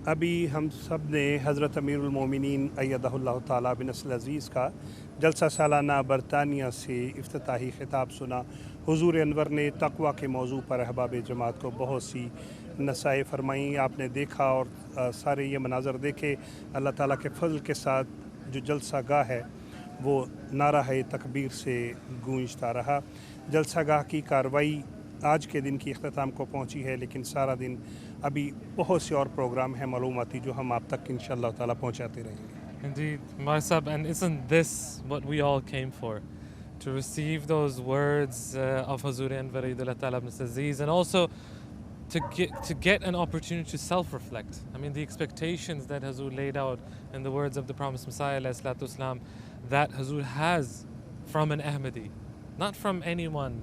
अभी हम सब ने हज़रत अमीरुल मोमिनीन अय्यदहुल्लाह ताला बिन नस्ल अज़ीज़ का जलसा सालाना बरतानिया से इफ्तिताही खिताब सुना। हुज़ूर अनवर ने तक़वा के मौजू पर अहबाब जमात को बहुत सी नसाए फरमाई। आपने देखा और सारे ये मनाज़र देखे। अल्लाह ताला के फ़ज़ल के साथ जो जलसा गाह है वो नारा है तकबीर से गूंजता रहा। जलसा गाह की कार्रवाई आज के दिन की अख्ताम को पहुंची है, लेकिन सारा दिन अभी बहुत से और प्रोग्राम हैं मालूमाती जो हम आप तक इंशाअल्लाह ताला पहुंचाते रहेंगे। Indeed, Marsab, and isn't this what we all came for? To receive those words of Hazur Anwar Eidullah Ta'ala ibn Aziz, and also to get an opportunity to self-reflect. I mean, the expectations that Hazur laid out in the words of the promised Messiah alayhi salatu wasalam, that Hazur has from an Ahmadi, not from anyone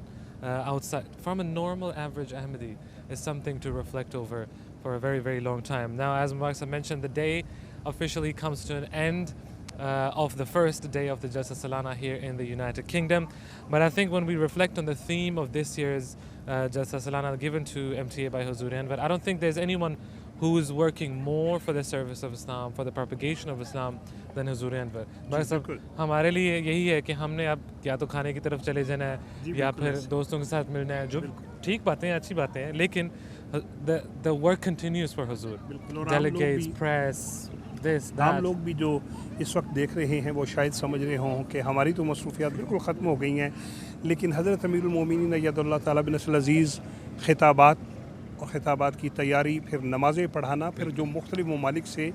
outside, from a normal average Ahmadi, is something to reflect over for a very, very long time. Now, as Mubarak mentioned, the day officially comes to an end of the first day of the Jalsa Salana here in the United Kingdom. But I think when we reflect on the theme of this year's Jalsa Salana given to MTA by Hazur Anwar, I don't think there's anyone who is working more for the service of Islam, for the propagation of Islam than Hazur Anwar. But हमारे लिए यही है कि हमने अब या तो खाने की तरफ चले जाना है या फिर दोस्तों के साथ मिलना है, जो ठीक बातें हैं, अच्छी बातें हैं, लेकिन the work continues for Hazur. Delegates, press, this, that. आम लोग भी जो इस वक्त देख रहे हैं वो शायद समझ रहे हों कि हमारी तो मसरूफियात बिल्कुल ख़त्म हो गई हैं, लेकिन हज़रत अमीरुल मोमिनीन अय्यदहुल्लाह ताला बिन नस्ल अज़ीज़ खिताबात और ख़िताबात की तैयारी, फिर नमाज़ें पढ़ाना, फिर जो मुख्तलिफ़ ममालिक से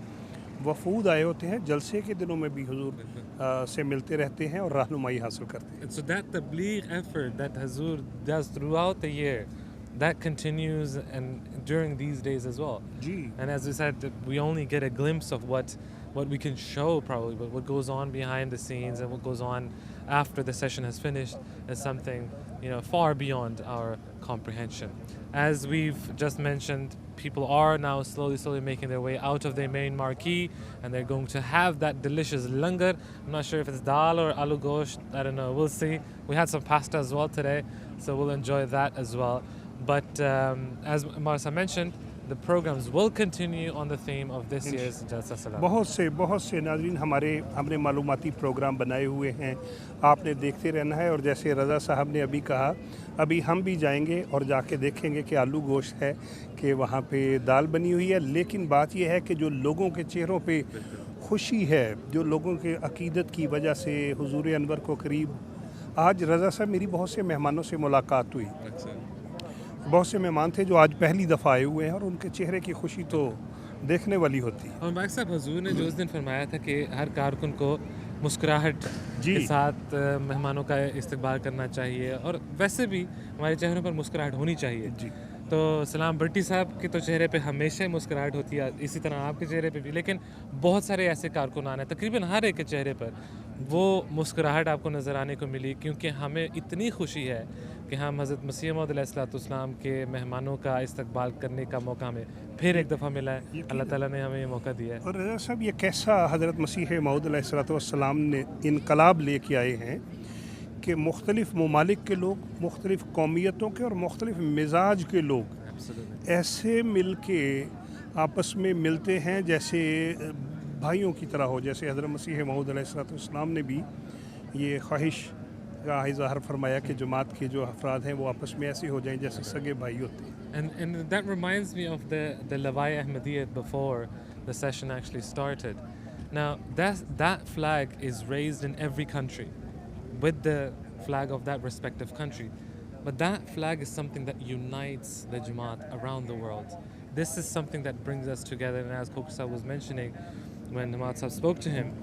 वफूद आए होते हैं जलसे के दिनों में भी हुजूर से मिलते रहते हैं और रहनुमाई हासिल करते हैं। So that tabligh effort that Hazur does throughout the year, that continues and during these days as well. Ji. And as we said, we only get a glimpse of what we can show probably, but what goes on behind the scenes and what goes on after the session has finished is something, far beyond our comprehension. As we've just mentioned, people are now slowly making their way out of their main marquee, and they're going to have that delicious langar. I'm not sure if it's dal or aloo gosht, I don't know, we'll see. We had some pasta as well today, so we'll enjoy that as well. But as Marsa mentioned, the programs will continue on the theme of this year's Jalsa Salana. बहुत से नाज़रीन हमने मालूमाती programme बनाए हुए हैं, आपने देखते रहना है। और जैसे रज़ा साहब ने अभी कहा, अभी हम भी जाएंगे और जाके देखेंगे कि आलू गोश्त है, कि वहाँ पे दाल बनी हुई है, लेकिन बात यह है कि जो लोगों के चेहरों पे खुशी है, जो लोगों के अकीदत की वजह से हुजूर अनवर को करीब, आज रज़ा साहब मेरी बहुत से मेहमानों से मुलाकात हुई, बहुत से मेहमान थे जो आज पहली दफ़ा आए हुए हैं और उनके चेहरे की खुशी तो देखने वाली होती है। और माइक साहब, हुजूर ने जो उस दिन फरमाया था कि हर कारकुन को मुस्कुराहट के साथ मेहमानों का इस्तकबाल करना चाहिए, और वैसे भी हमारे चेहरों पर मुस्कुराहट होनी चाहिए जी। तो सलाम भट्टी साहब के तो चेहरे पे हमेशा ही मुस्कुराहट होती है, इसी तरह आपके चेहरे पे भी, लेकिन बहुत सारे ऐसे कारकुनान हैं, तकरीबन हर एक के चेहरे पर वो मुस्कुराहट आपको नज़र आने को मिली, क्योंकि हमें इतनी खुशी है कि हम हज़रत मसीह मौऊद अलैहिस्सलाम के मेहमानों का इस्तकबाल करने का मौका हमें फिर एक दफ़ा मिला है। अल्लाह ताला ने हमें ये मौका दिया है। और रज़ा साहब, ये कैसा हज़रत मसीह मौऊद अलैहिस्सलाम ने इनकलाब लेके आए हैं कि मुख्तलिफ़ ममालिक के लोग, मुख्तलिफ़ कौमियतों के और मुख्तलिफ़ मिजाज के लोग ऐसे मिल के आपस में मिलते हैं जैसे भाइयों की तरह हो। जैसे हज़रत मसीह मौऊद अलैहिस्सलाम ने भी ये ख्वाहिश का इज़हार फरमाया कि जमात के जो अफराद हैं वो आपस में ऐसे हो जाएं जैसे सगे भाई होते हैं। And that reminds me of the Lawai Ahmadiyyat before the session actually started. Now that flag is raised in every country with the flag of that respective country, but that flag is something that unites the Jamaat around the world. This is something that brings us together, and as Koksa was mentioning when Hamad Sahab spoke to him,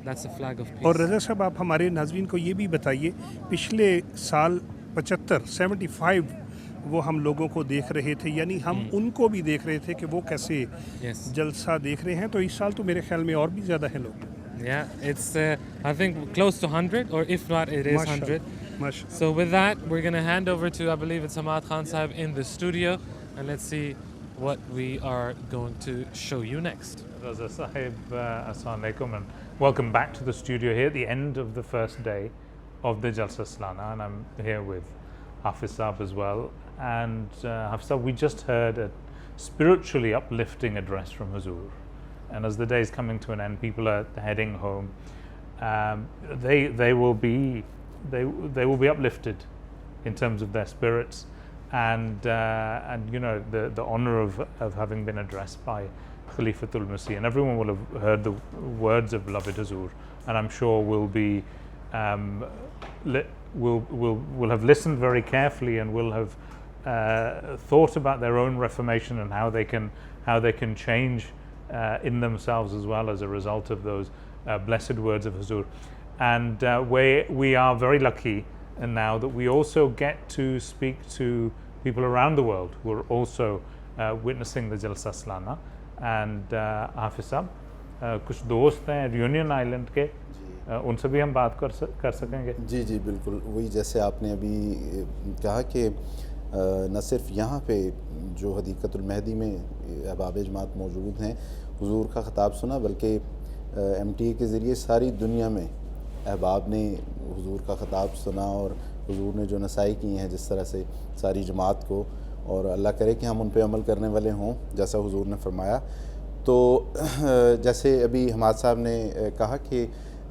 that's a flag of peace. और रज़ा साहब, आप हमारे नाज़रीन को ये भी बताइए, पिछले साल 75 वो हम लोगों को देख रहे थे, यानी हम उनको भी देख रहे थे कि वो कैसे जलसा देख रहे हैं, तो इस साल तो मेरे ख्याल में और भी ज़्यादा हैं लोग। Yeah, it's I think close to 100, or if not it is 100. So with that, we're going to hand over to, I believe it's Hamad Khan Sahib in the studio, and let's see what we are going to show you next. Raza Sahib, Assalamu alaikum, and welcome back to the studio here at the end of the first day of the Jalsa Salana, and I'm here with Hafiz Sahib as well. And Hafiz Sahib, we just heard a spiritually uplifting address from Huzur. And as the day is coming to an end, people are heading home. They will be uplifted in terms of their spirits, and you know, the honor of having been addressed by Hadeeqa-tul-Mahdi, and everyone will have heard the words of beloved Huzur, and I'm sure will be will have listened very carefully, and will have thought about their own reformation and how they can change in themselves as well as a result of those blessed words of Huzur. And we are very lucky and now that we also get to speak to people around the world who are also witnessing the Jalsa Salana. And हाफिज साहब कुछ दोस्त हैं reunion island के, उनसे भी हम बात कर सकेंगे? जी जी बिल्कुल, वही जैसे आपने अभी कहा कि न सिर्फ यहाँ पे जो हदीक़तुल-महदी में अहबाब जमात मौजूद हैं हुजूर का ख़िताब सुना, बल्कि MTA के ज़रिए सारी दुनिया में अहबाब ने हुजूर का ख़िताब सुना और हुजूर ने जो नसाई की हैं जिस तरह से सारी जमात को, और अल्लाह करे कि हम उन पे अमल करने वाले हों जैसा हुजूर ने फरमाया। तो जैसे अभी हमाद साहब ने कहा कि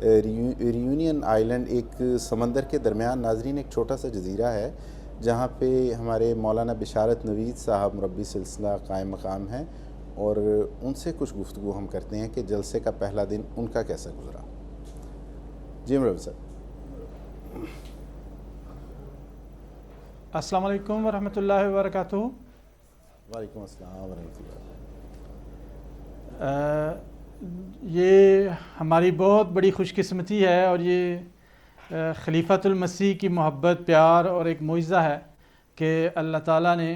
रियूनियन आइलैंड एक समंदर के दरमियान नाजरीन एक छोटा सा जजीरा है जहाँ पे हमारे मौलाना बिशारत नवीद साहब मुरब्बी सिलसिला कायम मकाम हैं, और उनसे कुछ गुफ्तगू हम करते हैं कि जलसे का पहला दिन उनका कैसा गुजरा। जी मुरब्बी साहब। अस्सलाम वालेकुम वरहमतुल्लाहि वबरकातुहू। वालेकुम अस्सलाम वरहमतुल्लाह। ये हमारी बहुत बड़ी खुशकिस्मती है और ये खलीफातुल-मसीह की मोहब्बत, प्यार और एक मुइज़्ज़ा है कि अल्लाह ताला ने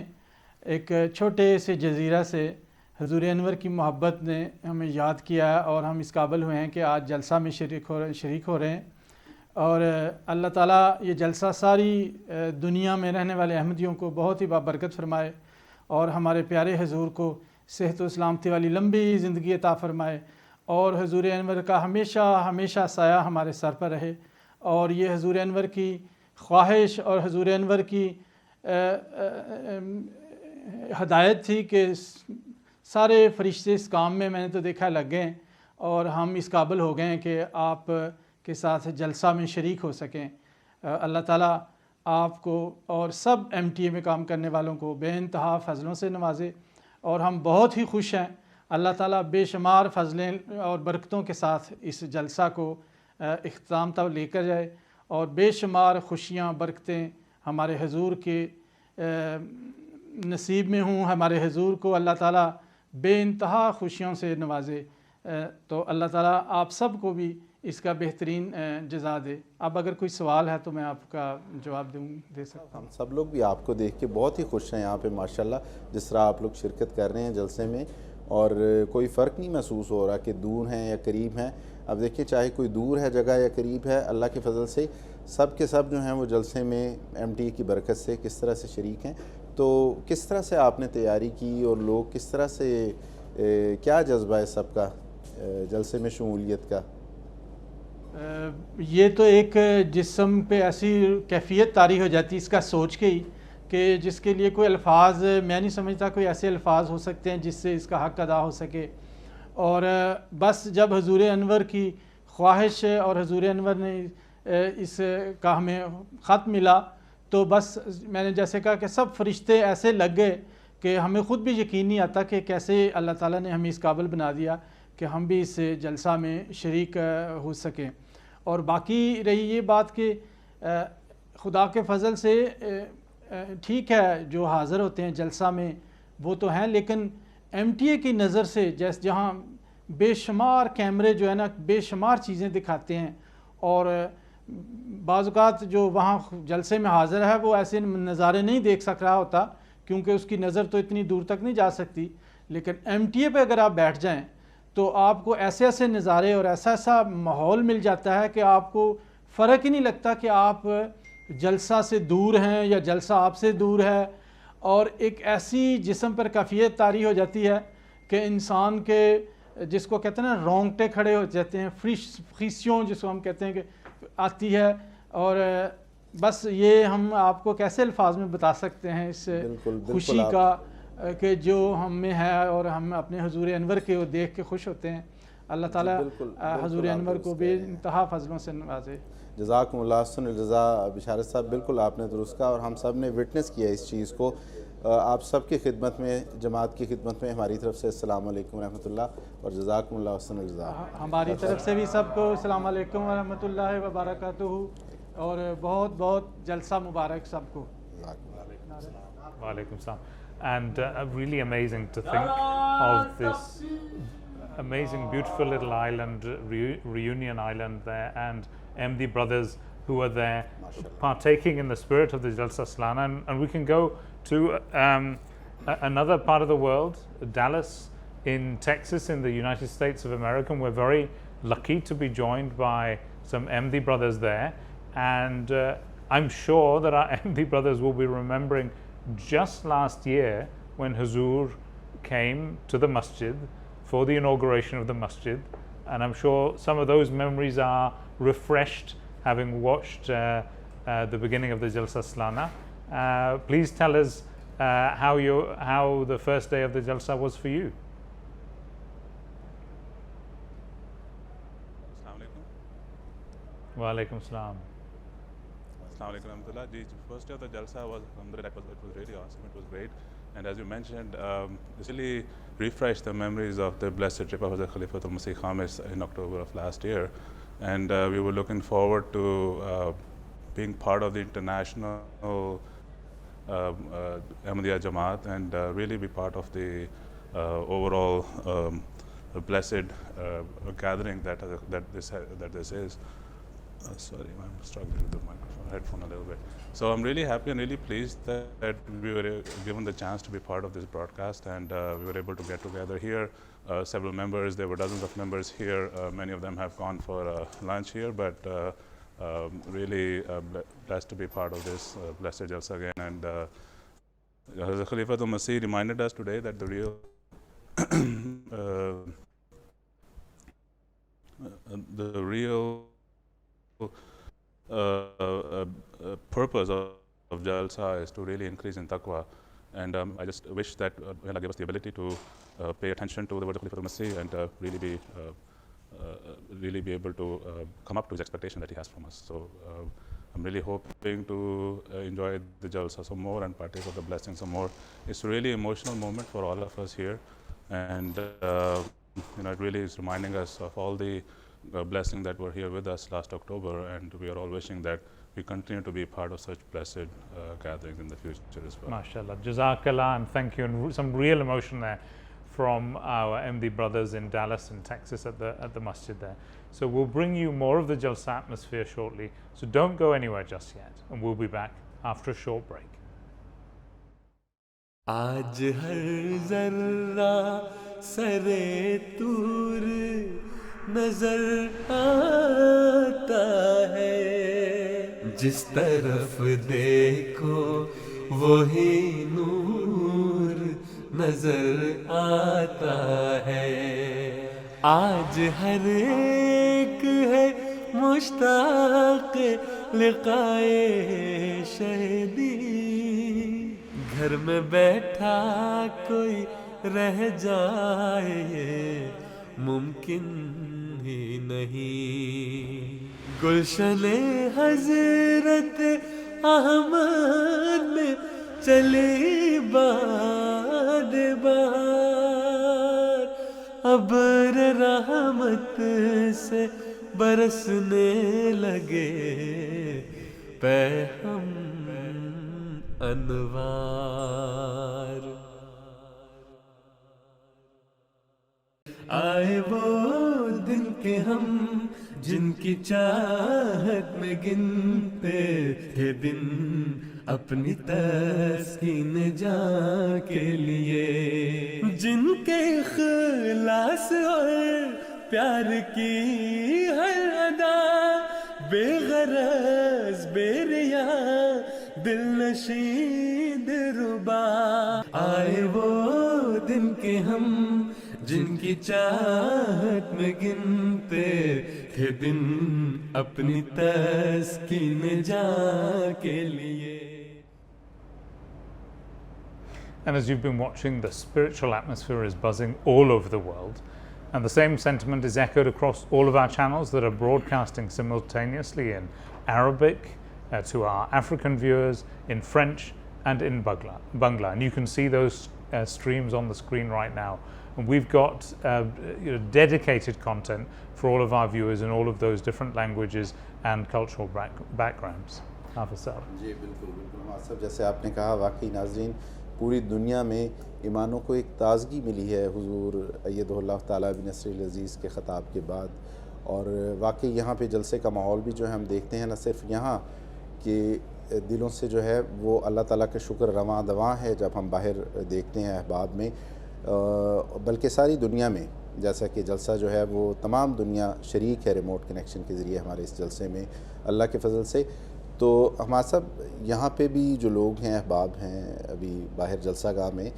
एक छोटे से जजीरा से हुज़ूर अनवर की मोहब्बत ने हमें याद किया है और हम इस काबिल हुए हैं कि आज जलसा में शरीक हो रहे हैं। और अल्लाह ताला ये जलसा सारी दुनिया में रहने वाले अहमदियों को बहुत ही बाबरकत फरमाए और हमारे प्यारे हुज़ूर को सेहत व सलामती वाली लंबी ज़िंदगी अता फरमाए, और हुज़ूर अनवर का हमेशा हमेशा साया हमारे सर पर रहे। और ये हुज़ूर अनवर की ख्वाहिश और हुज़ूर अनवर की हदायत थी कि सारे फरिश्ते इस काम में मैंने तो देखा लग गए और हम इस काबिल हो गए कि आप के साथ जलसा में शरीक हो सकें। अल्लाह ताला आपको और सब MTA में काम करने वालों को बेइंतहा फ़ज़लों से नवाजे, और हम बहुत ही खुश हैं। अल्लाह ताला बेशुमार फ़ज़लें और बरकतों के साथ इस जलसा को इख्तिताम तक लेकर जाए, और बेशुमार खुशियाँ बरकतें हमारे हुज़ूर के नसीब में हूँ। हमारे हुज़ूर को अल्लाह ताला बेइंतहा खुशियों से नवाजे। तो अल्लाह ताला आप सब को भी इसका बेहतरीन जज़ा दे। अब अगर कोई सवाल है तो मैं आपका जवाब दे सकता हूँ। हम सब लोग भी आपको देख के बहुत ही खुश हैं यहाँ पे माशाल्लाह, जिस तरह आप लोग शिरकत कर रहे हैं जलसे में, और कोई फ़र्क नहीं महसूस हो रहा कि दूर हैं या करीब हैं। अब देखिए चाहे कोई दूर है जगह या करीब है, अल्लाह के फ़ज़ल से सब के सब जो हैं वो जलसे में MTA की बरकत से किस तरह से शरीक हैं। तो किस तरह से आपने तैयारी की और लोग किस तरह से क्या जज्बा है सबका जलसे में शमूलियत का? ये तो एक जिस्म पे ऐसी कैफियत तारी हो जाती है इसका सोच के ही कि जिसके लिए कोई अल्फाज मैं नहीं समझता कोई ऐसे अल्फाज हो सकते हैं जिससे इसका हक़ अदा हो सके। और बस जब हुज़ूर अनवर की ख्वाहिश और हुज़ूर अनवर ने इस का हमें ख़त मिला तो बस मैंने जैसे कहा कि सब फरिश्ते ऐसे लग गए कि हमें ख़ुद भी यकीन नहीं आता कि कैसे अल्लाह ताला ने हमें इस काबिल बना दिया कि हम भी इस जलसा में शरीक हो सकें। और बाकी रही ये बात कि खुदा के फ़ज़ल से ठीक है जो हाज़िर होते हैं जलसा में वो तो हैं, लेकिन MTA की नज़र से जैसे जहाँ बेशुमार कैमरे जो है ना बेशुमार चीज़ें दिखाते हैं, और बाज़ औक़ात जो वहाँ जलसे में हाज़िर है वो ऐसे नज़ारे नहीं देख सक रहा होता क्योंकि उसकी नज़र तो इतनी दूर तक नहीं जा सकती। लेकिन MTA पे अगर आप बैठ जाएं तो आपको ऐसे ऐसे नज़ारे और ऐसा ऐसा माहौल मिल जाता है कि आपको फ़र्क ही नहीं लगता कि आप जलसा से दूर हैं या जलसा आपसे दूर है। और एक ऐसी जिस्म पर कैफियत तारी हो जाती है कि इंसान के जिसको कहते हैं ना रोंगटे खड़े हो जाते हैं, फ्रिस्यों जिसको हम कहते हैं कि आती है। और बस ये हम आपको कैसे अल्फाज में बता सकते हैं इस खुशी का कि जो हम में है और हम अपने हुजूर अनवर के वो देख के खुश होते हैं। अल्लाह ताला हुजूर अनवर को बेइंतहा फजलों से नवाजे। जज़ाकुमुल्लाह अहसन जज़ा बिशारत साहब, बिल्कुल आपने दुरुस्त कहा और हम सब ने विटनेस किया इस चीज़ को। आप सब की खिदमत में, जमात की खिदमत में हमारी तरफ से अस्सलाम वालेकुम रहमतुल्लाह और जज़ाकुमुल्लाह अहसन जज़ा। हमारी तरफ से भी सबको अस्सलाम वालेकुम रहमतुल्लाहि व बरकातुहू और बहुत बहुत जलसा मुबारक सबको। Walaikum salam. And really amazing to think of this amazing, beautiful little island, Reunion Island there, and MD brothers who are there partaking in the spirit of the Jalsa Salana. And we can go to another part of the world, Dallas in Texas in the United States of America. And we're very lucky to be joined by some MD brothers there. And I'm sure that our MD brothers will be remembering just last year when Huzur came to the masjid for the inauguration of the masjid, and I'm sure some of those memories are refreshed having watched the beginning of the Jalsa Salana. Please tell us how the first day of the Jalsa was for you. Wa alaikum salam. Assalamu alaikum warahmatullah. The first day of the Jalsa was, it was really awesome, it was great. And as you mentioned, this really refreshed the memories of the blessed trip of Hazrat Khalifatul-Masih Khamis in October of last year. And we were looking forward to being part of the international Ahmadiyya Jamaat and really be part of the overall blessed gathering that this is. Sorry, I'm struggling with the headphone a little bit. So I'm really happy and really pleased that we were given the chance to be part of this broadcast, and we were able to get together here. Several members, there were dozens of members here. Many of them have gone for lunch here, but really blessed to be part of this blessed Jalsa again. And Hazrat Khalifatul-Masih reminded us today that the real purpose of Jalsa is to really increase in taqwa, and I just wish that Allah gave us the ability to pay attention to the words of Khalifatul-Masih and really be able to come up to his expectation that he has from us. So I'm really hoping to enjoy the Jalsa some more and partake of the blessings some more. It's a really emotional moment for all of us here, and it really is reminding us of all the blessing that were here with us last October, and we are all wishing that we continue to be part of such blessed gatherings in the future as well. MashaAllah, Jazakallah, and thank you, and some real emotion there from our MD brothers in Dallas in Texas at the masjid there. So we'll bring you more of the Jalsa atmosphere shortly, so don't go anywhere just yet, and we'll be back after a short break. आज हर ज़र्रा सरे तूर नजर आता है, जिस तरफ देखो वही नूर नजर आता है। आज हर एक है मुश्ताक लिक़ाए शहीदी, घर में बैठा कोई रह जाए मुमकिन ही नहीं। गुलशने हजरत अहमद में चली बाद बहार, अब्र रहमत से बरसने लगे पैहम अनवार। आए वो दिन के हम जिनकी चाहत में गिनते थे दिन अपनी तस्कीन जा के लिए, जिनके इखलास और प्यार की हर अदा बेगरज बेरिया दिल नशीं दिलरुबा। आए वो दिन के हम जिनकी चाहत में गिनते थे दिन अपनी तस्कीन जा के लिए। And as you've been watching, the spiritual atmosphere is buzzing all over the world. And the same sentiment is echoed across all of our channels that are broadcasting simultaneously in Arabic to our African viewers, in French and in Bangla. And you can see those streams on the screen right now. And we've got dedicated content for all of our viewers in all of those different languages and cultural backgrounds. हाफिज़ साहब। जी बिल्कुल बिल्कुल हमारा साहब, जैसे आपने कहा, वाकई नाज़रीन पूरी दुनिया में ईमानों को एक ताज़गी मिली है हुज़ूर अय्यदहुल्लाह ताला बिनस्रिल अज़ीज़ के ख़ताब के बाद। और वाकई यहाँ पे जलसे का माहौल भी जो है हम देखते हैं, न सिर्फ यहाँ के दिलों से जो है वो अल्लाह ताला के शुक्र रवां दवां है जब हम बाहर देखते हैं अहबाब में, बल्कि सारी दुनिया में, जैसा कि जलसा जो है वो तमाम दुनिया शरीक है रिमोट कनेक्शन के ज़रिए हमारे इस जलसे में अल्लाह के फजल से। तो हमारा सब यहाँ पे भी जो लोग हैं अहबाब हैं अभी बाहर जलसा गाह में,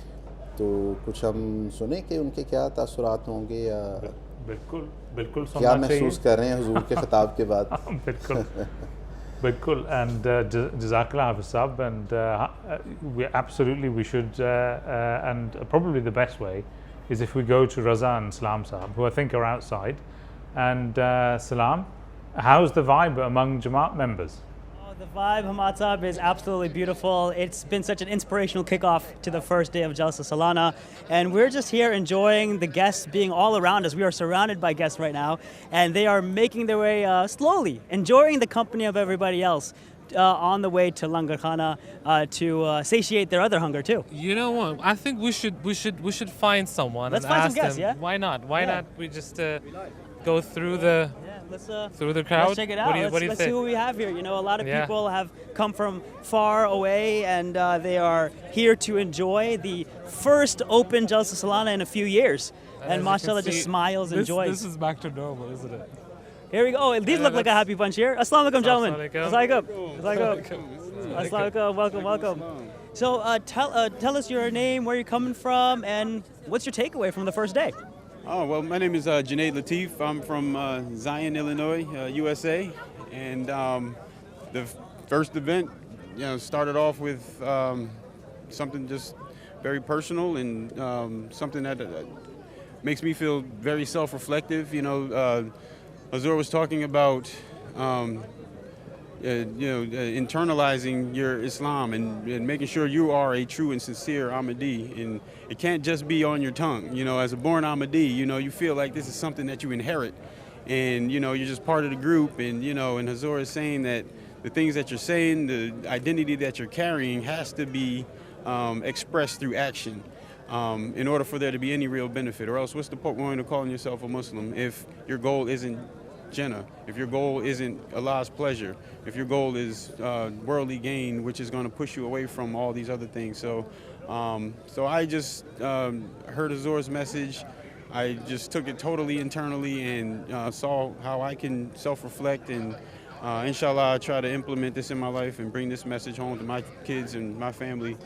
तो कुछ हम सुने कि उनके क्या तासुरात होंगे या बिल्कुल बिल्कुल क्या महसूस कर रहे हैं हुजूर के ख़िताब के बाद। बिल्कुल बिल्कुल, and Jazakallah Hafiz Sahab, and we should and probably the best way is if we go to Raza and Salam Sahab, who I think are outside. And Salam, how's the vibe among Jamaat members? The vibe, Hamad Sahab, is absolutely beautiful. It's been such an inspirational kickoff to the first day of Jalsa Salana, and we're just here enjoying the guests being all around us. We are surrounded by guests right now, and they are making their way slowly, enjoying the company of everybody else on the way to Langar Khana to satiate their other hunger too. You know what? I think we should find someone. Let's and find ask some guests, them, yeah? Why not? Why not? We just go through the. Through the crowd? Let's check it out. Let's see what we have here. You know, a lot of people have come from far away, and they are here to enjoy the first open Jalsa Salana in a few years. And mashallah just smiles and joys. This is back to normal, isn't it? Here we go. Oh, these look like a happy bunch here. Assalamu alaikum, gentlemen. Assalamu alaikum. Welcome. So tell us your name, where you're coming from, and what's your takeaway from the first day? Oh, well, my name is Junaid Latif. I'm from Zion, Illinois, USA. And the first event, started off with something just very personal and something that makes me feel very self-reflective. Azur was talking about, internalizing your Islam and making sure you are a true and sincere Ahmadi. And it can't just be on your tongue. As a born Ahmadi, you feel like this is something that you inherit. And, you're just part of the group. And, and Hazur is saying that the things that you're saying, the identity that you're carrying has to be expressed through action in order for there to be any real benefit. Or else what's the point of calling yourself a Muslim if your goal isn't Jannah, if your goal isn't Allah's pleasure, if your goal is worldly gain, which is going to push you away from all these other things. So I just heard Azur's message. I just took it totally internally and saw how I can self-reflect and inshallah try to implement this in my life and bring this message home to my kids and my family,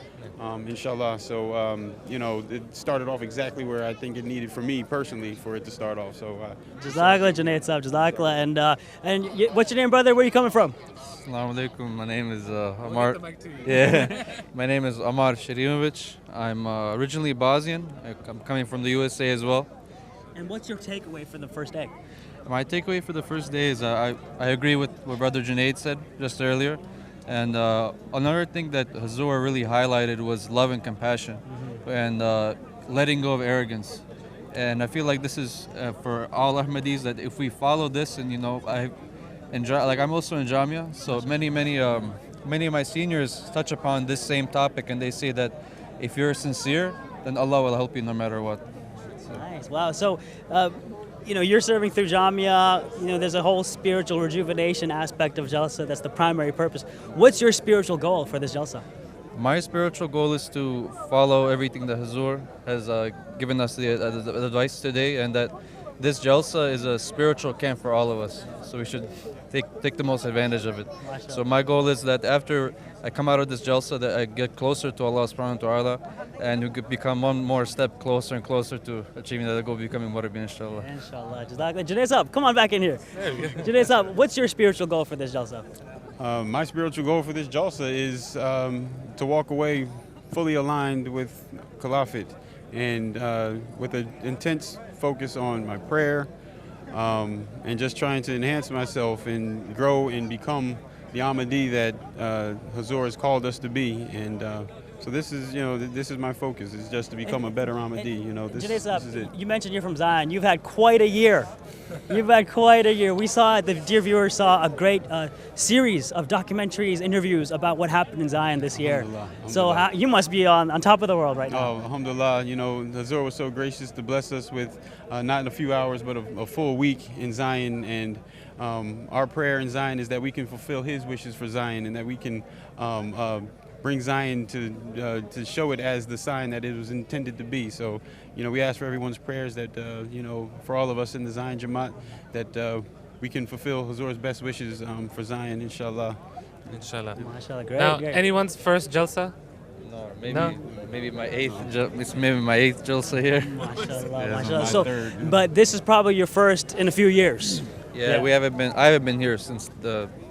inshallah. So it started off exactly where I think it needed for me personally for it to start off. So Jazakallah, Junaid Sahab, Jazakallah. And what's your name, brother? Where are you coming from? Assalamu alaikum. My name is Amar. Yeah, my name is Amar Sharimovich. I'm originally Bosnian. I'm coming from the USA as well. And what's your takeaway for the first day? My takeaway for the first day is I agree with what Brother Junaid said just earlier. And another thing that Hazur really highlighted was love and compassion and letting go of arrogance. And I feel like this is for all Ahmadis, that if we follow this, and I'm also in Jamia, so many of my seniors touch upon this same topic, and they say that if you're sincere, then Allah will help you no matter what. So. Nice, wow. So, you're serving through Jamia, there's a whole spiritual rejuvenation aspect of Jalsa, that's the primary purpose. What's your spiritual goal for this Jalsa? My spiritual goal is to follow everything that Hazur has given us the advice today, and that this Jalsa is a spiritual camp for all of us. So we should take the most advantage of it. So my goal is that after I come out of this Jalsa, that I get closer to Allah subhanahu wa ta'ala, and we could become one more step closer and closer to achieving that goal, becoming Murabi, inshallah. Inshallah. Jazakallah. Junaid Sahab, come on back in here. Junaid Sahab, what's your spiritual goal for this Jalsa? My spiritual goal for this Jalsa is to walk away fully aligned with Khilafat, and with an intense focus on my prayer, and just trying to enhance myself and grow and become the Ahmadi that Huzur has called us to be. And so this is, this is my focus, is just to become a better Ahmadi. This is it. You mentioned you're from Zion. You've had quite a year. You've had quite a year. We saw, the dear viewers saw a great series of documentaries, interviews about what happened in Zion this year. So you must be on top of the world right now. Oh, alhamdulillah. Huzur was so gracious to bless us with not in a few hours, but a full week in Zion. And our prayer in Zion is that we can fulfill his wishes for Zion, and that we can bring Zion to show it as the sign that it was intended to be. So, we ask for everyone's prayers that, for all of us in the Zion Jamaat, that we can fulfill Huzur's best wishes for Zion, inshallah. Inshallah. MashaAllah, great, Now, great. anyone's first Jalsa? No, maybe my eighth. It's maybe my eighth Jalsa here. MashaAllah, Yeah, MashaAllah. my So, third. but this is probably your first in a few years. Yeah, I haven't been here since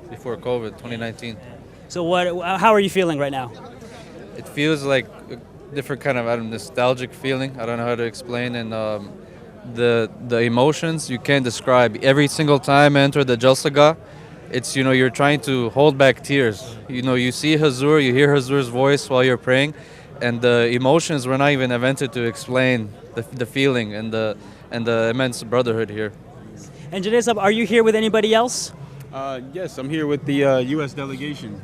before COVID, 2019. So how are you feeling right now? It feels like a different kind of nostalgic feeling. I don't know how to explain, and the emotions you can't describe. Every single time I enter the Jalsagah, it's you're trying to hold back tears. You see Huzur, you hear Huzur's voice while you're praying, and the emotions were not even invented to explain the feeling and the immense brotherhood here. And Junaid Sahab, are you here with anybody else? Yes, I'm here with the U.S. delegation.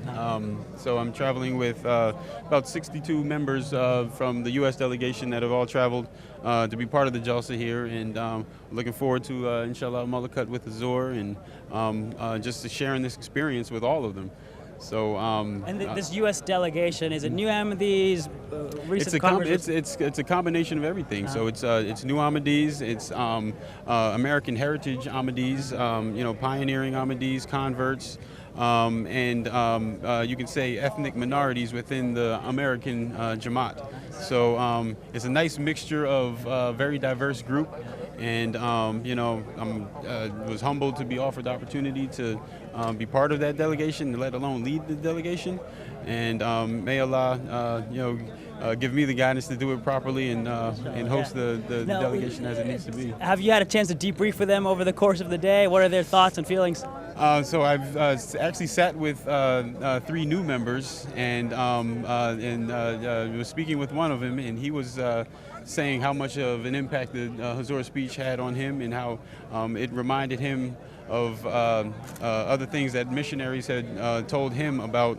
So I'm traveling with about 62 members from the U.S. delegation that have all traveled to be part of the Jalsa here, and looking forward to, inshallah, Malakat with Huzur, and just to sharing this experience with all of them. So, This U.S. delegation, is it new Ahmadis, recent converts? It's a combination of everything. So it's new Ahmadis, it's American heritage Ahmadis, pioneering Ahmadis, converts, and you can say ethnic minorities within the American Jamaat. So it's a nice mixture of a very diverse group. And was humbled to be offered the opportunity to be part of that delegation, let alone lead the delegation. And may Allah, give me the guidance to do it properly and host the delegation as it needs to be. Have you had a chance to debrief with them over the course of the day? What are their thoughts and feelings? So I've actually sat with 3 new members, and was speaking with one of them, and he was saying how much of an impact the Huzur's speech had on him, and how it reminded him of other things that missionaries had told him about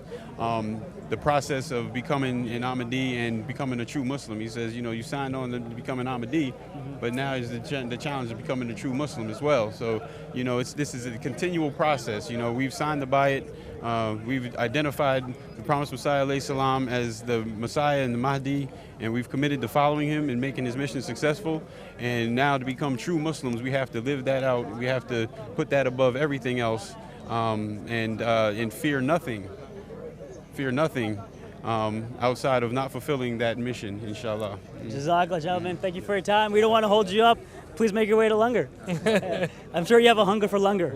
the process of becoming an Ahmadi and becoming a true Muslim. He says, you signed on to become an Ahmadi, but now is the challenge of becoming a true Muslim as well. So, this is a continual process. We've signed the bayat. We've identified the promised Messiah alayhi salam as the Messiah and the Mahdi, and we've committed to following him and making his mission successful. And now to become true Muslims, we have to live that out. We have to put that above everything else, and fear nothing. Fear nothing outside of not fulfilling that mission, inshallah. Jazakallah, gentlemen. Thank you for your time. We don't want to hold you up. Please make your way to Langar. I'm sure you have a hunger for Langar.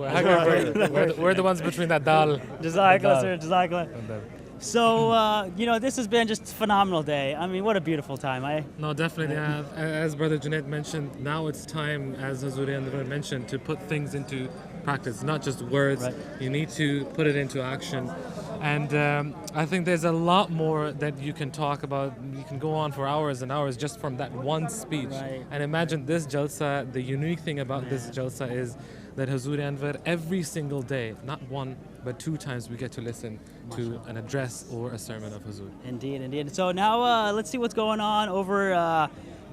We're the ones between that dal. Jazakallah, sir. Jazakallah. So, this has been just a phenomenal day. I mean, what a beautiful time. No, definitely. As Brother Junaid mentioned, now it's time, as Hazuri Anwar mentioned, to put things into practice, not just words. Right. You need to put it into action. And I think there's a lot more that you can talk about. You can go on for hours and hours just from that one speech. Right. And imagine this Jalsa, the unique thing about this Jalsa is that Hazuri Anwar, every single day, not one, but 2 times we get to listen to an address or a sermon of Hazur. Indeed, indeed. So now let's see what's going on over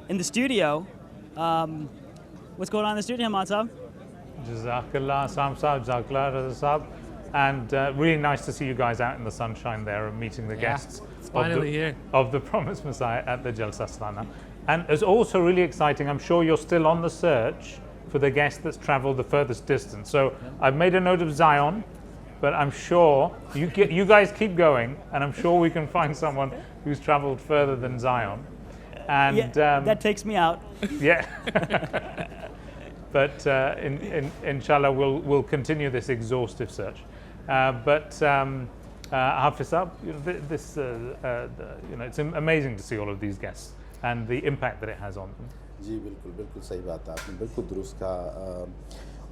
in the studio. What's going on in the studio, Hamad Saab? Jazakallah, Sam Saab, Jazakallah, Raza Saab. And really nice to see you guys out in the sunshine there and meeting the guests of the Promised Messiah at the Jalsa Salana. And it's also really exciting, I'm sure you're still on the search for the guest that's traveled the furthest distance. So I've made a note of Zion, but I'm sure you guys keep going, and I'm sure we can find someone who's traveled further than Zion. And that takes me out. Yeah. But inshallah, we'll continue this exhaustive search. But Hafiz Saab, it's amazing to see all of these guests and the impact that it has on them. जी बिल्कुल बिल्कुल सही बात है, आपने बिल्कुल दुरुस्त कहा।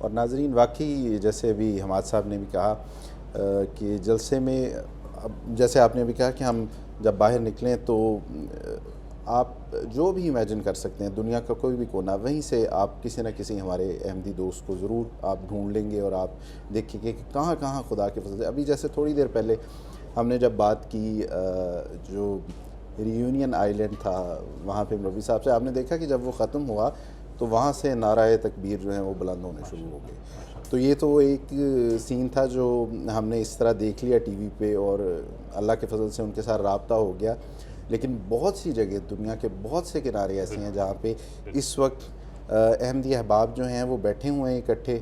और नाजरीन, वाकई जैसे अभी हमाद साहब ने भी कहा कि जलसे में, अब जैसे आपने भी कहा कि हम जब बाहर निकलें तो आप जो भी इमेजिन कर सकते हैं, दुनिया का कोई भी कोना, वहीं से आप किसी न किसी हमारे अहमदी दोस्त को ज़रूर आप ढूंढ लेंगे और आप देखेंगे कि कहाँ कहाँ खुदा के फजल से। अभी जैसे थोड़ी देर पहले हमने जब बात की जो रियूनियन आइलैंड था, वहाँ पे रफ़ी साहब से, आपने देखा कि जब वो ख़त्म हुआ तो वहाँ से नाराए तकबीर जो हैं वो बुलंद होने शुरू हो गए। तो ये तो एक सीन था जो हमने इस तरह देख लिया टीवी पे और अल्लाह के फजल से उनके साथ रब्ता हो गया। लेकिन बहुत सी जगह दुनिया के बहुत से किनारे ऐसे हैं जहाँ पे इस वक्त अहमदी अहबाब जो हैं वो बैठे हुए हैं इकट्ठे,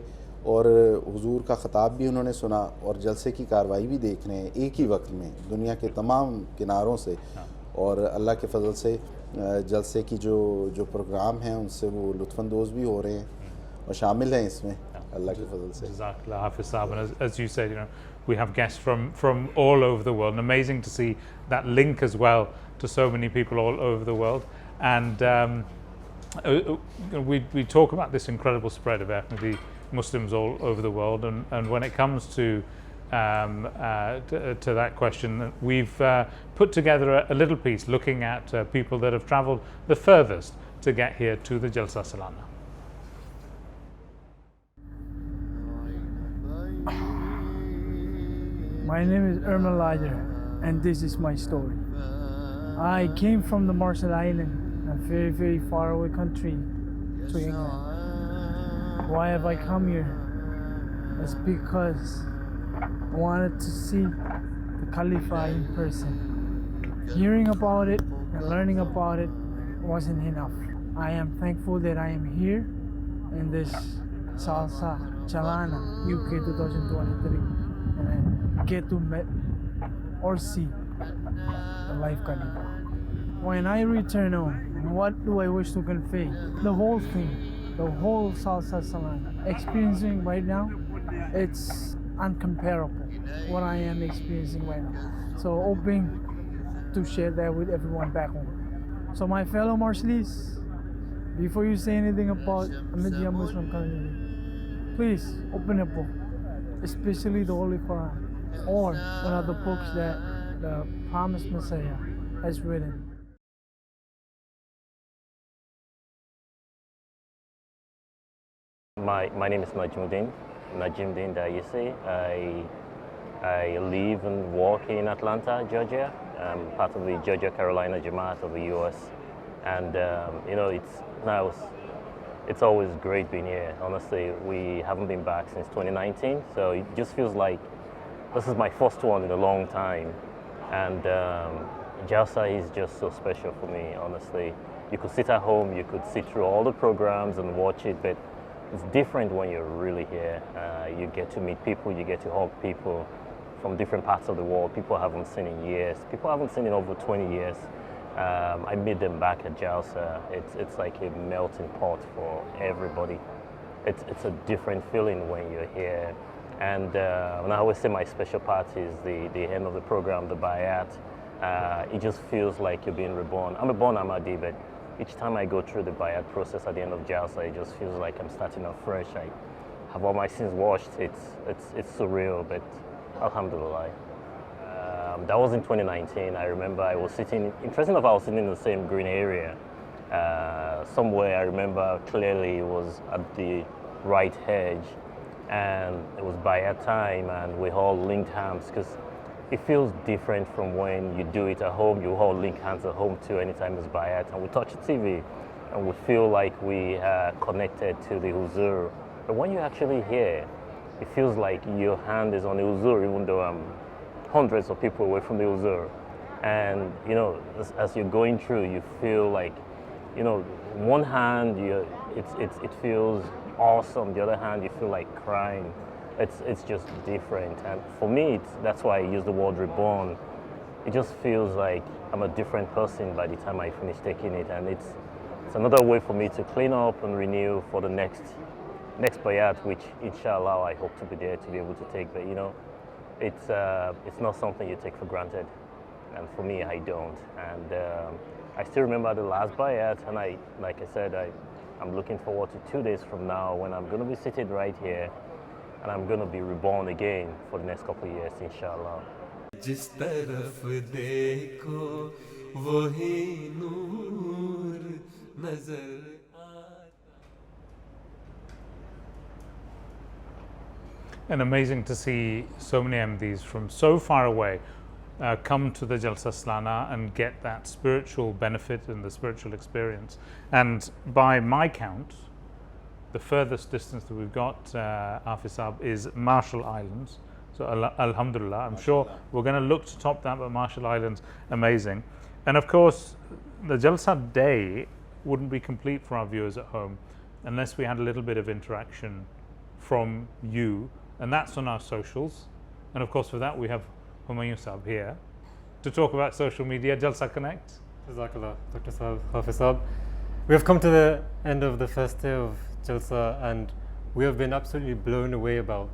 और हुजूर का ख़ताब भी उन्होंने सुना और जलसे की कार्रवाई भी देख रहे हैं एक ही वक्त में दुनिया के तमाम किनारों से। और अल्लाह के फजल से जलसे की जो प्रोग्राम हैं उनसे वो लुत्फ़अंदोज़ भी हो रहे हैं और शामिल हैं इसमें अल्लाह के फजल से। Jazakallah, Hafiz Saab. And as you said, we have guests from all over the world, and amazing to see that link as well to so many people all over the world. And we talk about this incredible spread of Ahmadi Muslims all over the world, and when it comes to that question, we've put together a little piece looking at people that have travelled the furthest to get here to the Jalsa Salana. My name is Ermal Lajer, and this is my story. I came from the Marshall Island, a very, very far away country, to England. Why have I come here? It's because I wanted to see the Khalifa in person. Hearing about it and learning about it wasn't enough. I am thankful that I am here in this Jalsa Salana UK 2023, and I get to meet or see the life Khalifa. When I return home, what do I wish to convey? The whole thing, the whole Jalsa Salana. Experiencing right now, it's uncomparable what I am experiencing right now. So hoping to share that with everyone back home. So my fellow Marshalese, before you say anything about Ahmadiyya Muslim community, please open a book, especially the Holy Quran or one of the books that the promised Messiah has written. My name is Najmuddin Dayisi. I live and work in Atlanta, Georgia. I'm part of the Georgia Carolina Jamaat of the US. And it's always great being here. Honestly, we haven't been back since 2019, so it just feels like this is my first one in a long time. And Jalsa is just so special for me, honestly. You could sit at home, you could sit through all the programs and watch it, but it's different when you're really here. You get to meet people, you get to hug people from different parts of the world, people I haven't seen in years, people I haven't seen in over 20 years. I meet them back at Jalsa. It's like a melting pot for everybody. It's a different feeling when you're here. And when I always say my special part is the end of the program, the Bayat. It just feels like you're being reborn. I'm a born Ahmadi, but each time I go through the Bayat process at the end of Jalsa, it just feels like I'm starting off fresh. I have all my sins washed. It's surreal, but alhamdulillah. That was in 2019. I remember I was sitting, interesting enough, I was sitting in the same green area. Somewhere I remember clearly it was at the right hedge, and it was Bayat time, and we all linked hands, because it feels different from when you do it at home. You all link hands at home too anytime it's Bayat, and we touch the TV and we feel like we are connected to the Huzur. But when you're actually here, it feels like your hand is on the Huzur, even though I'm hundreds of people away from the Huzur. And as you're going through, you feel like, one hand it feels awesome, the other hand you feel like crying. It's just different, and for me that's why I use the word reborn. It just feels like I'm a different person by the time I finish taking it, and it's another way for me to clean up and renew for the next bayat, which inshallah I hope to be there to be able to take. But it's not something you take for granted, and for me, I don't. And I still remember the last bayat, and like I said, I'm looking forward to 2 days from now when I'm going to be seated right here, and I'm going to be reborn again for the next couple of years, inshallah. जिस तरफ देखो वही नूर नजर And amazing to see so many MDs from so far away come to the Jalsa Salana and get that spiritual benefit and the spiritual experience. And by my count, the furthest distance that we've got, Afisab, is Marshall Islands. So Alhamdulillah, I'm sure we're going to look to top that, but Marshall Islands, amazing. And of course, the Jalsa day wouldn't be complete for our viewers at home unless we had a little bit of interaction from you, and that's on our socials. And of course, for that, we have Humayun Saab here to talk about social media. Jalsa Connect. Jazakallah, Dr. Saab, Hafiz Saab. We have come to the end of the first day of Jalsa, and we have been absolutely blown away about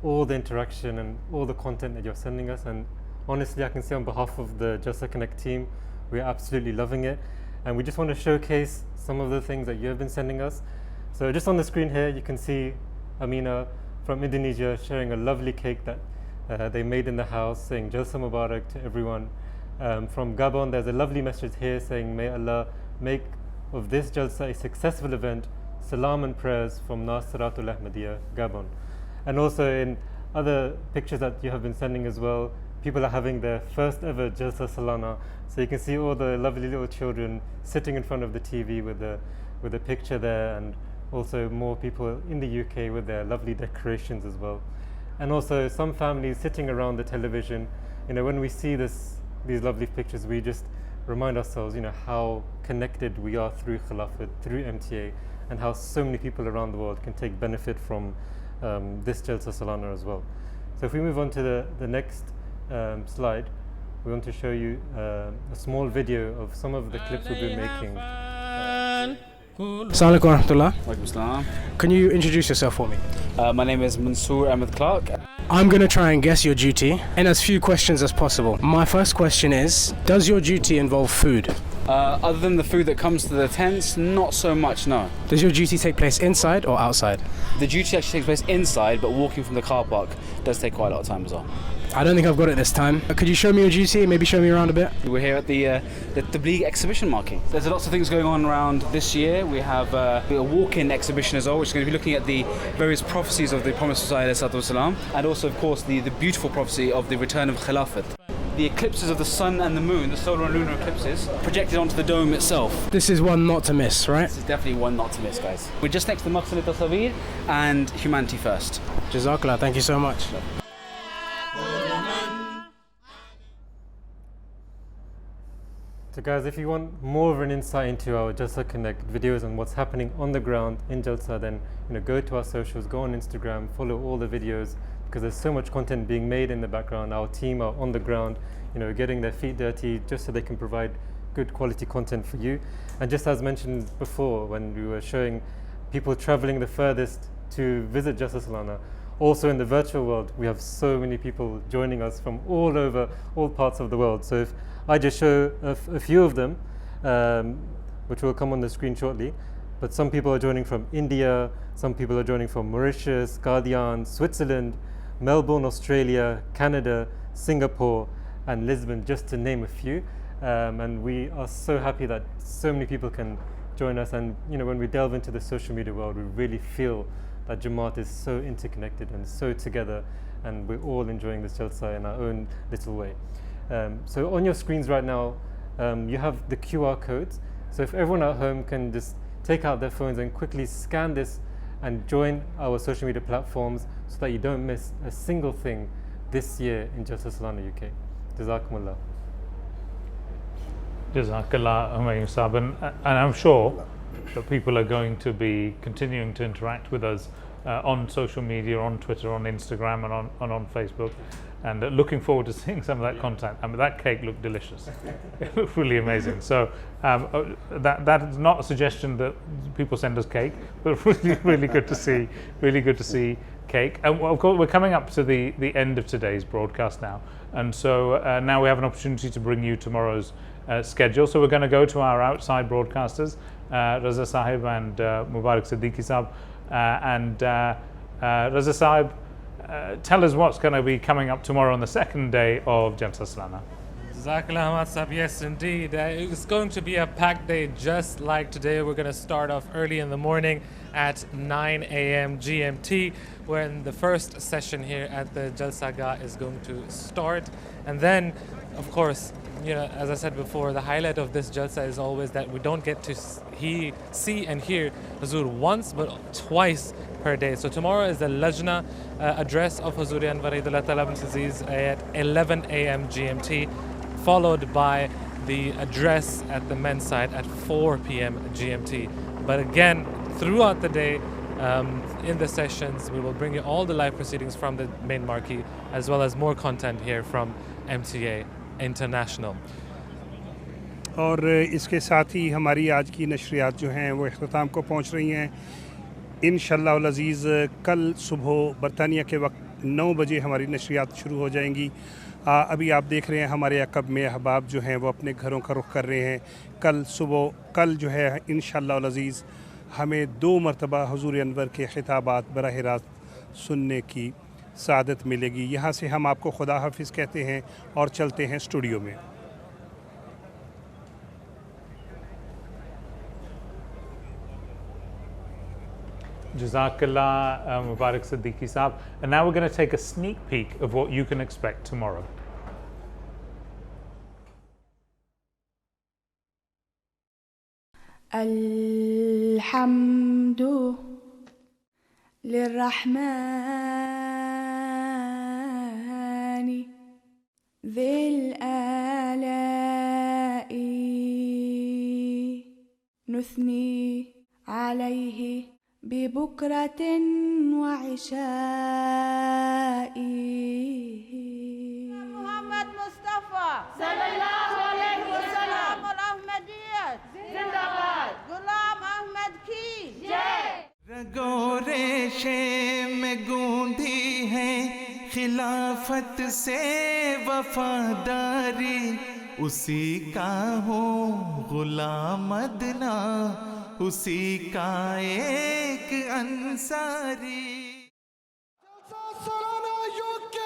all the interaction and all the content that you're sending us. And honestly, I can say on behalf of the Jalsa Connect team, we're absolutely loving it. And we just want to showcase some of the things that you have been sending us. So just on the screen here, you can see Amina from Indonesia sharing a lovely cake that they made in the house, saying Jalsa Mubarak to everyone. From Gabon, there's a lovely message here saying, may Allah make of this Jalsa a successful event. Salam and prayers from Hadeeqa-tul-Mahdi, Gabon. And also in other pictures that you have been sending as well, people are having their first ever Jalsa Salana. So you can see all the lovely little children sitting in front of the TV with a picture there, and also more people in the UK with their lovely decorations as well. And also some families sitting around the television. You know, when we see these lovely pictures, we just remind ourselves, you know, how connected we are through Khilafat, through MTA, and how so many people around the world can take benefit from this Jalsa Salana as well. So if we move on to the next slide, we want to show you a small video of some of the clips we've been making. Assalamu alaikum warahmatullah. Walaikum salam. Can you introduce yourself for me? My name is Mansoor Ahmed Clark. I'm going to try and guess your duty in as few questions as possible. My first question is, does your duty involve food? Other than the food that comes to the tents, not so much, no. Does your duty take place inside or outside? The duty actually takes place inside, but walking from the car park does take quite a lot of time as well. I don't think I've got it this time. Could you show me your duty, maybe show me around a bit? We're here at the Tabligh exhibition marking. There's lots of things going on around this year. We have a walk-in exhibition as well, which is going to be looking at the various prophecies of the Promised Messiah, and also, of course, the beautiful prophecy of the return of Khilafat. The eclipses of the sun and the moon, the solar and lunar eclipses, projected onto the dome itself. This is one not to miss, right? This is definitely one not to miss, guys. We're just next to Maqsad al-Tasawir and Humanity First. Jazakallah, thank you so much. So guys, if you want more of an insight into our Jalsa Connect videos and what's happening on the ground in Jalsa, then go to our socials, go on Instagram, follow all the videos, because there's so much content being made in the background. Our team are on the ground, getting their feet dirty just so they can provide good quality content for you. And just as mentioned before, when we were showing people traveling the furthest to visit Jalsa Salana, also in the virtual world, we have so many people joining us from all over, all parts of the world. So if I just show a few of them, which will come on the screen shortly, but some people are joining from India, some people are joining from Mauritius, Qadian, Switzerland, Melbourne, Australia, Canada, Singapore, and Lisbon, just to name a few. And we are so happy that so many people can join us. And when we delve into the social media world, we really feel that Jamaat is so interconnected and so together, and we're all enjoying this Jalsa in our own little way. So on your screens right now, you have the QR codes. So if everyone at home can just take out their phones and quickly scan this and join our social media platforms so that you don't miss a single thing this year in Jalsa Salana UK. Jazakumullah. Jazakallah, Humayun Saab. And I'm sure that people are going to be continuing to interact with us on social media, on Twitter, on Instagram, and on Facebook. And looking forward to seeing some of that content. I mean, that cake looked delicious. It looked really amazing. So that is not a suggestion that people send us cake, but really, really good to see. Really good to see cake. And well, of course, we're coming up to the end of today's broadcast now. And so now we have an opportunity to bring you tomorrow's schedule. So we're going to go to our outside broadcasters, Raza Sahib and Mubarak Siddiqui Sahib. Raza Sahib, tell us what's going to be coming up tomorrow on the second day of Jalsa Salana. Yes, indeed. It's going to be a packed day just like today. We're going to start off early in the morning at 9 a.m. GMT, when the first session here at the Jalsa Gah is going to start. And then, of course, you know, as I said before, the highlight of this Jalsa is always that we don't get to see and hear Huzur once, but twice per day. So tomorrow is the Lajna address of Huzur Anwar Idullah Talab Aziz at 11 a.m. GMT, followed by the address at the men's side at 4 p.m. GMT. But again, throughout the day, in the sessions, we will bring you all the live proceedings from the main marquee, as well as more content here from MTA International. और इसके साथ ही हमारी आज की नशरियात जो हैं वो इख्तिताम को पहुंच रही हैं। इंशाअल्लाह अज़ीज़ कल सुबह बरतानिया के वक्त 9 बजे हमारी नशरियात शुरू हो जाएंगी। अभी आप देख रहे हैं हमारे अक़ब में अहबाब जो हैं वो अपने घरों का रुख कर रहे हैं। कल जो है इंशाअल्लाह अज़ीज़ हमें 2 मरतबा हुज़ूर अनवर के ख़िताबात बराह रास्त सुनने की सादत मिलेगी। यहाँ से हम आपको खुदा हाफिज़ कहते हैं और चलते हैं स्टूडियो में। Jazakallah Mubarak Siddiqui Sahib. And now we're going to take a sneak peek of what you can expect tomorrow. Alhamdu lirrahmani dhil alai nuthni alayhi ببكرة وعشاء محمد مصطفى صلى الله عليه وسلم الأحمدية जिंदाबाद गुलाम अहमद की जय। रगो रेशे में गूंधी है खिलाफत से वफादारी, उसी का हूँ गुलाम अदना, उसी का एक अंसारी। जलसा सलाना UK,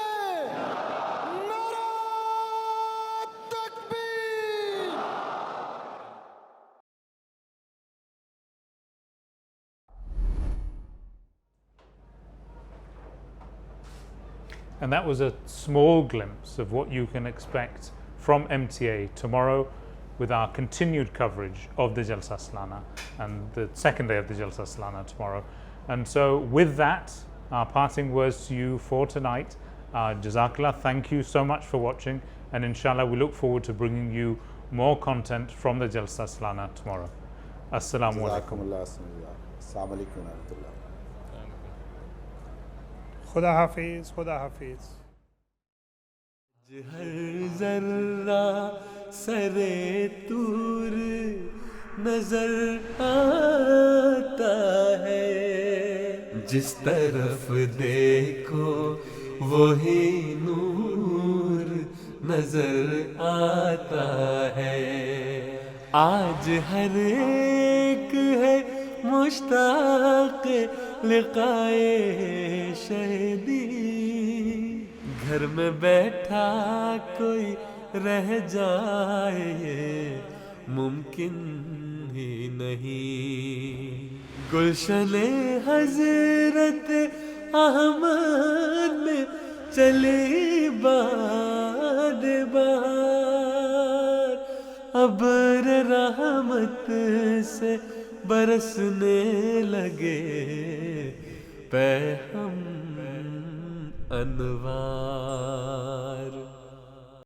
नारा तकबीर। And that was a small glimpse of what you can expect from MTA tomorrow, with our continued coverage of the Jalsa Salana and the second day of the Jalsa Salana tomorrow. And so with that, our parting words to you for tonight. Jazakallah, thank you so much for watching, and inshallah we look forward to bringing you more content from the Jalsa Salana tomorrow. Assalamu alaikum. Assalamu alaikum wa rahmatullah. खुदा हाफिज़, खुदा हाफिज़। हर जर्रा सरे तूर नजर आता है, जिस तरफ देखो वही नूर नजर आता है। आज हर एक है मुश्ताक लिकाए शहीदी, घर में बैठा कोई रह जाए मुमकिन ही नहीं। गुलशने हजरत अहमद में चली बार बार, अब्र रहमत से बरसने लगे पैगम अनवार।